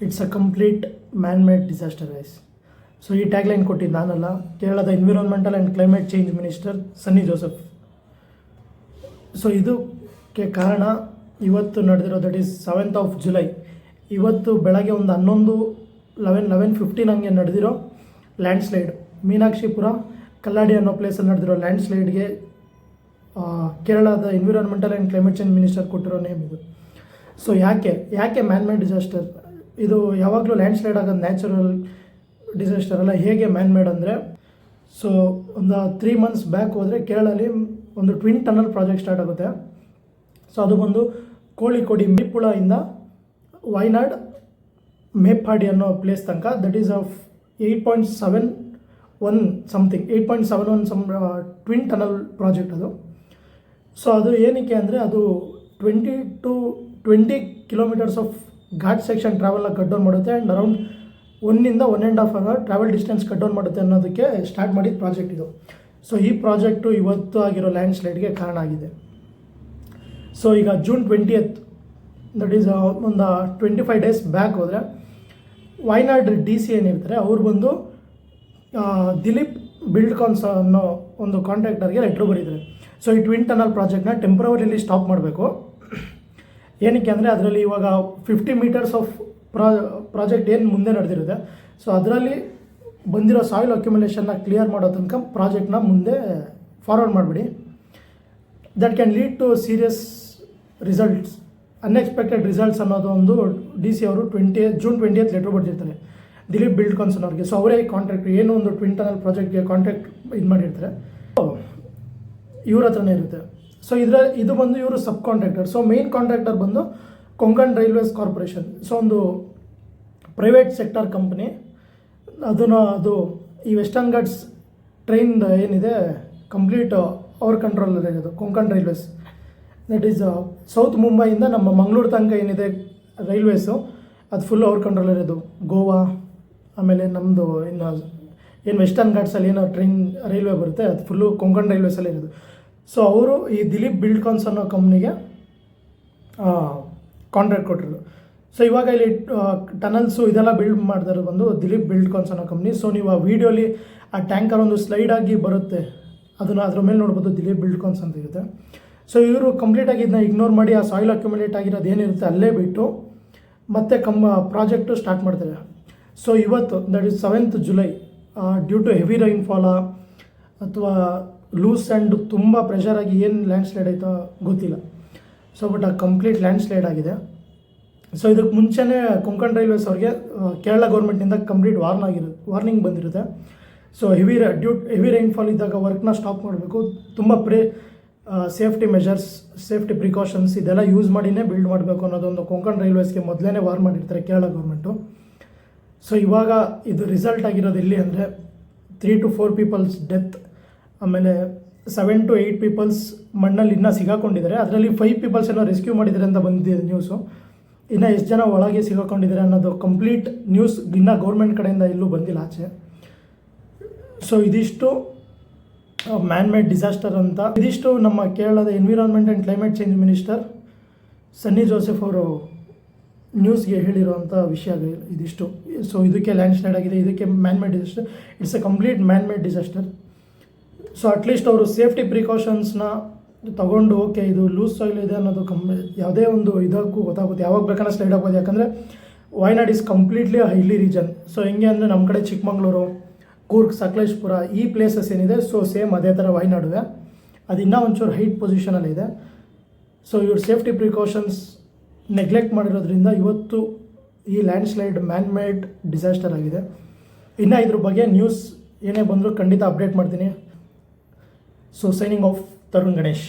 It's a complete man made disaster guys. So ಈ tagline ಕೊಟ್ಟಿದ್ದು ನಾನಲ್ಲ, ಕೇರಳದ environmental and climate change minister Sunny Joseph. So ಇದಕ್ಕೆ ಕಾರಣ ಇವತ್ತು ನಡೆದಿರೋ, ದಟ್ ಈಸ್ 7th July. ಇವತ್ತು ಬೆಳಗ್ಗೆ ಒಂದು 11:15 ಹಂಗೆ ನಡೆದಿರೋ ಲ್ಯಾಂಡ್ಸ್ಲೈಡ್, ಮೀನಾಕ್ಷಿಪುರ ಕಲ್ಲಾಡಿ ಅನ್ನೋ ಪ್ಲೇಸಲ್ಲಿ ನಡೆದಿರೋ ಲ್ಯಾಂಡ್ಸ್ಲೈಡ್ಗೆ ಕೇರಳದ environmental and climate change minister ಕೊಟ್ಟಿರೋ ನೇಮ್ ಇದು. ಸೊ ಯಾಕೆ ಮ್ಯಾನ್ ಮೇಡ್ ಡಿಸಾಸ್ಟರ್? ಇದು ಯಾವಾಗಲೂ ಲ್ಯಾಂಡ್ಸ್ಲೈಡ್ ಆಗೋದು ನ್ಯಾಚುರಲ್ ಡಿಸಾಸ್ಟರ್ ಅಲ್ಲ, ಹೇಗೆ ಮ್ಯಾನ್ ಮೇಡ್ ಅಂದರೆ, ಸೊ ಒಂದು 3 months ಬ್ಯಾಕ್ ಹೋದರೆ ಕೇರಳಲ್ಲಿ ಒಂದು ಟ್ವಿನ್ ಟನಲ್ ಪ್ರಾಜೆಕ್ಟ್ ಸ್ಟಾರ್ಟ್ ಆಗುತ್ತೆ. ಸೊ ಅದು ಬಂದು ಕೋಳಿಕೋಡಿ ಮೀಪುಳದಿಂದ ವೈನಾಡ್ ಮೇಪ್ಪಾಡಿ ಅನ್ನೋ ಪ್ಲೇಸ್ ತನಕ, that is of 8.71 twin tunnel project ಅದು. ಸೊ ಅದು ಏನಕ್ಕೆ ಅಂದರೆ ಅದು 20 kilometers ಆಫ್ ಘಾಟ್ ಸೆಕ್ಷನ್ ಟ್ರಾವೆಲ್ನ ಕಟ್ ಡೌನ್ ಮಾಡುತ್ತೆ and around 1 to 1.5 hour travel distance cut down ಮಾಡುತ್ತೆ ಅನ್ನೋದಕ್ಕೆ ಸ್ಟಾರ್ಟ್ ಮಾಡಿದ ಪ್ರಾಜೆಕ್ಟ್ ಇದು. ಸೊ ಈ ಪ್ರಾಜೆಕ್ಟು ಇವತ್ತು ಆಗಿರೋ ಲ್ಯಾಂಡ್ಸ್ಲೈಡ್ಗೆ ಕಾರಣ ಆಗಿದೆ. ಸೊ ಈಗ June 20th, ದಟ್ ಈಸ್ ಒಂದು 25 days ಬ್ಯಾಕ್ ಹೋದರೆ ವೈನಾಡ್ DC ಏನಿರ್ತಾರೆ ಅವ್ರು ಬಂದು ದಿಲೀಪ್ ಬಿಲ್ಡ್ಕಾನ್ಸ್ ಅನ್ನೋ ಒಂದು ಕಾಂಟ್ರಾಕ್ಟರ್ಗೆ ಲೆಟ್ರ್ ಬರೀತಾರೆ. ಸೊ ಈ ಟ್ವಿನ್ ಟನಲ್ ಪ್ರಾಜೆಕ್ಟ್ನ ಟೆಂಪ್ರವರಿಲಿ ಸ್ಟಾಪ್ ಮಾಡಬೇಕು. ಏನಕ್ಕೆ ಅಂದರೆ ಅದರಲ್ಲಿ ಇವಾಗ 50 meters ಆಫ್ ಪ್ರಾಜೆಕ್ಟ್ ಏನು ಮುಂದೆ ನಡೆದಿರುತ್ತೆ, ಸೊ ಅದರಲ್ಲಿ ಬಂದಿರೋ ಸಾಯಿಲ್ ಅಕ್ಯುಮುಲೇಷನ್ನ ಕ್ಲಿಯರ್ ಮಾಡೋ ತನಕ ಪ್ರಾಜೆಕ್ಟ್ನ ಮುಂದೆ ಫಾರ್ವರ್ಡ್ ಮಾಡಿಬಿಡಿ. That can lead to serious results, unexpected results ಅನ್ನೋದು ಒಂದು DC ಅವರು June 20th ಲೆಟ್ರ್ ಬರೆದಿರ್ತಾರೆ ದಿಲೀಪ್ ಬಿಲ್ಡ್ಕಾನ್ಸ್ ಅವ್ರಿಗೆ. ಸೊ ಅವರೇ ಕಾಂಟ್ರಾಕ್ಟ್, ಏನೋ ಒಂದು ಟ್ವಿನ್ ಟನಲ್ ಪ್ರಾಜೆಕ್ಟ್ಗೆ ಕಾಂಟ್ರಾಕ್ಟ್ ಇದು ಮಾಡಿರ್ತಾರೆ, ಇವ್ರ ಹತ್ರನೇ ಇರುತ್ತೆ. ಸೊ ಇದು ಬಂದು ಇವರು sub contractor. So main contractor ಬಂದು ಕೊಂಕಣ್ ರೈಲ್ವೇಸ್ ಕಾರ್ಪೊರೇಷನ್. ಸೊ ಒಂದು ಪ್ರೈವೇಟ್ ಸೆಕ್ಟರ್ ಕಂಪ್ನಿ, ಅದು ಈ ವೆಸ್ಟರ್ನ್ ಘಾಟ್ಸ್ ಟ್ರೈನ್ ಏನಿದೆ ಕಂಪ್ಲೀಟ್ ಅವ್ರ ಕಂಟ್ರೋಲಲ್ಲಿ ಇರೋದು Konkan railways. That is south ಮುಂಬೈಯಿಂದ ನಮ್ಮ ಮಂಗಳೂರು ತನಕ ಏನಿದೆ ರೈಲ್ವೇಸು, ಅದು ಫುಲ್ ಅವ್ರ ಕಂಟ್ರೋಲಲ್ಲಿರೋದು. ಗೋವಾ ಆಮೇಲೆ ನಮ್ಮದು ಏನು ವೆಸ್ಟರ್ನ್ ಘಾಟ್ಸಲ್ಲಿ ಏನೋ ರೈಲ್ವೆ ಬರುತ್ತೆ, ಅದು ಫುಲ್ಲು ಕೊಂಕಣ್ ರೈಲ್ವೇಸಲ್ಲಿ ಇರೋದು. ಸೊ ಅವರು ಈ ದಿಲೀಪ್ ಬಿಲ್ಡ್ಕಾನ್ಸ್ ಅನ್ನೋ ಕಂಪ್ನಿಗೆ ಕಾಂಟ್ರಾಕ್ಟ್ ಕೊಟ್ಟಿರೋದು. ಸೊ ಇವಾಗ ಇಲ್ಲಿ ಟನಲ್ಸು ಇದೆಲ್ಲ ಬಿಲ್ಡ್ ಮಾಡ್ತಾರೆ ಬಂದು ದಿಲೀಪ್ ಬಿಲ್ಡ್ಕಾನ್ಸ್ ಅನ್ನೋ ಕಂಪ್ನಿ. ಸೊ ನೀವು ಆ ವಿಡಿಯೋಲಿ ಆ ಟ್ಯಾಂಕರ್ ಒಂದು ಸ್ಲೈಡ್ ಆಗಿ ಬರುತ್ತೆ, ಅದನ್ನು ಅದ್ರ ಮೇಲೆ ನೋಡ್ಬೋದು ದಿಲೀಪ್ ಬಿಲ್ಡ್ಕಾನ್ಸ್ ಅಂತ ಇರುತ್ತೆ. ಸೊ ಇವರು ಕಂಪ್ಲೀಟಾಗಿ ಇದನ್ನ ಇಗ್ನೋರ್ ಮಾಡಿ ಆ ಸಾಯಿಲ್ ಅಕ್ಯುಮುಲೇಟ್ ಆಗಿರೋದು ಏನಿರುತ್ತೆ ಅಲ್ಲೇ ಬಿಟ್ಟು ಮತ್ತೆ ಪ್ರಾಜೆಕ್ಟು ಸ್ಟಾರ್ಟ್ ಮಾಡ್ತಾರೆ. ಸೊ ಇವತ್ತು that is 7th July, due to heavy rainfall ಅಥವಾ ಲೂಸ್ ಆ್ಯಂಡ್ ತುಂಬ ಪ್ರೆಷರಾಗಿ ಏನು ಲ್ಯಾಂಡ್ಸ್ಲೈಡ್ ಆಯಿತೋ ಗೊತ್ತಿಲ್ಲ. ಸೊ ಬಟ್ ಆ ಕಂಪ್ಲೀಟ್ ಲ್ಯಾಂಡ್ಸ್ಲೈಡ್ ಆಗಿದೆ. ಸೊ ಇದಕ್ಕೆ ಮುಂಚೆನೇ ಕೊಂಕಣ್ ರೈಲ್ವೇಸ್ ಅವ್ರಿಗೆ ಕೇರಳ ಗೌರ್ಮೆಂಟಿಂದ ಕಂಪ್ಲೀಟ್ ವಾರ್ನಿಂಗ್ ಬಂದಿರುತ್ತೆ. ಸೊ ಹೆವಿ ರೈನ್ಫಾಲ್ ಇದ್ದಾಗ ವರ್ಕ್ನ ಸ್ಟಾಪ್ ಮಾಡಬೇಕು, ತುಂಬ ಸೇಫ್ಟಿ ಮೆಷರ್ಸ್, ಸೇಫ್ಟಿ ಪ್ರಿಕಾಷನ್ಸ್ ಇದೆಲ್ಲ ಯೂಸ್ ಮಾಡಿನೇ ಬಿಲ್ಡ್ ಮಾಡಬೇಕು ಅನ್ನೋದೊಂದು ಕೊಂಕಣ್ ರೈಲ್ವೇಸ್ಗೆ ಮೊದಲೇ ವಾರ್ ಮಾಡಿರ್ತಾರೆ ಕೇರಳ ಗೌರ್ಮೆಂಟು. ಸೊ ಇವಾಗ ಇದು ರಿಸಲ್ಟ್ ಆಗಿರೋದು ಎಲ್ಲಿ ಅಂದರೆ 3 to 4 people's ಡೆತ್, ಆಮೇಲೆ 7 to 8 people ಮಣ್ಣಲ್ಲಿ ಇನ್ನೂ ಸಿಗಾಕೊಂಡಿದ್ದಾರೆ. ಅದರಲ್ಲಿ 5 people ಏನೋ ರೆಸ್ಕ್ಯೂ ಮಾಡಿದ್ದಾರೆ ಅಂತ ಬಂದಿದೆ ನ್ಯೂಸು. ಇನ್ನು ಎಷ್ಟು ಜನ ಒಳಗೆ ಸಿಗಾಕೊಂಡಿದ್ದಾರೆ ಅನ್ನೋದು ಕಂಪ್ಲೀಟ್ ನ್ಯೂಸ್ ಇನ್ನೂ ಗೌರ್ಮೆಂಟ್ ಕಡೆಯಿಂದ ಎಲ್ಲೂ ಬಂದಿಲ್ಲ ಆಚೆ. ಸೊ ಇದಿಷ್ಟು ಮ್ಯಾನ್ ಮೇಡ್ ಡಿಸಾಸ್ಟರ್ ಅಂತ, ಇದಿಷ್ಟು ನಮ್ಮ ಕೇರಳದ environment and climate change minister Sunny Joseph ಅವರು ನ್ಯೂಸ್ಗೆ ಹೇಳಿರುವಂಥ ವಿಷಯ ಇದಿಷ್ಟು. ಸೊ ಇದಕ್ಕೆ ಲ್ಯಾಂಡ್ಸ್ಲೈಡ್ ಆಗಿದೆ, ಇದಕ್ಕೆ man made disaster, it's A complete man made disaster. So at least ಅವರು ಸೇಫ್ಟಿ ಪ್ರಿಕಾಷನ್ಸ್ನ ತೊಗೊಂಡು, ಓಕೆ ಇದು ಲೂಸ್ ಸಾಯಿಲ್ ಇದೆ ಅನ್ನೋದು ಯಾವುದೇ ಒಂದು ಇದಕ್ಕೂ ಗೊತ್ತಾಗುತ್ತೆ, ಯಾವಾಗ ಬೇಕಾದ್ರೆ ಸ್ಲೈಡ್ ಆಗ್ಬೋದು. ಯಾಕಂದರೆ Wayanad is completely highly region. So ಹೆಂಗೆ ಅಂದರೆ ನಮ್ಮ ಕಡೆ ಚಿಕ್ಕಮಗಳೂರು, ಕೂರ್ಗ್, ಸಕಲೇಶ್ಪುರ ಈ ಪ್ಲೇಸಸ್ ಏನಿದೆ, ಸೊ ಸೇಮ್ ಅದೇ ಥರ ವೈನಾಡುವೆ, ಅದು ಇನ್ನೂ ಒಂಚೂರು ಹೈಟ್ ಪೊಸಿಷನಲ್ಲಿದೆ. ಸೊ ಇವ್ರ ಸೇಫ್ಟಿ ಪ್ರಿಕಾಷನ್ಸ್ ನೆಗ್ಲೆಕ್ಟ್ ಮಾಡಿರೋದ್ರಿಂದ ಇವತ್ತು ಈ ಲ್ಯಾಂಡ್ಸ್ಲೈಡ್ ಮ್ಯಾನ್ ಮೇಡ್ ಡಿಸಾಸ್ಟರ್ ಆಗಿದೆ. ಇನ್ನು ಇದ್ರ ಬಗ್ಗೆ ನ್ಯೂಸ್ ಏನೇ ಬಂದರೂ ಖಂಡಿತ ಅಪ್ಡೇಟ್ ಮಾಡ್ತೀನಿ. So signing off, Tarun Ganesh.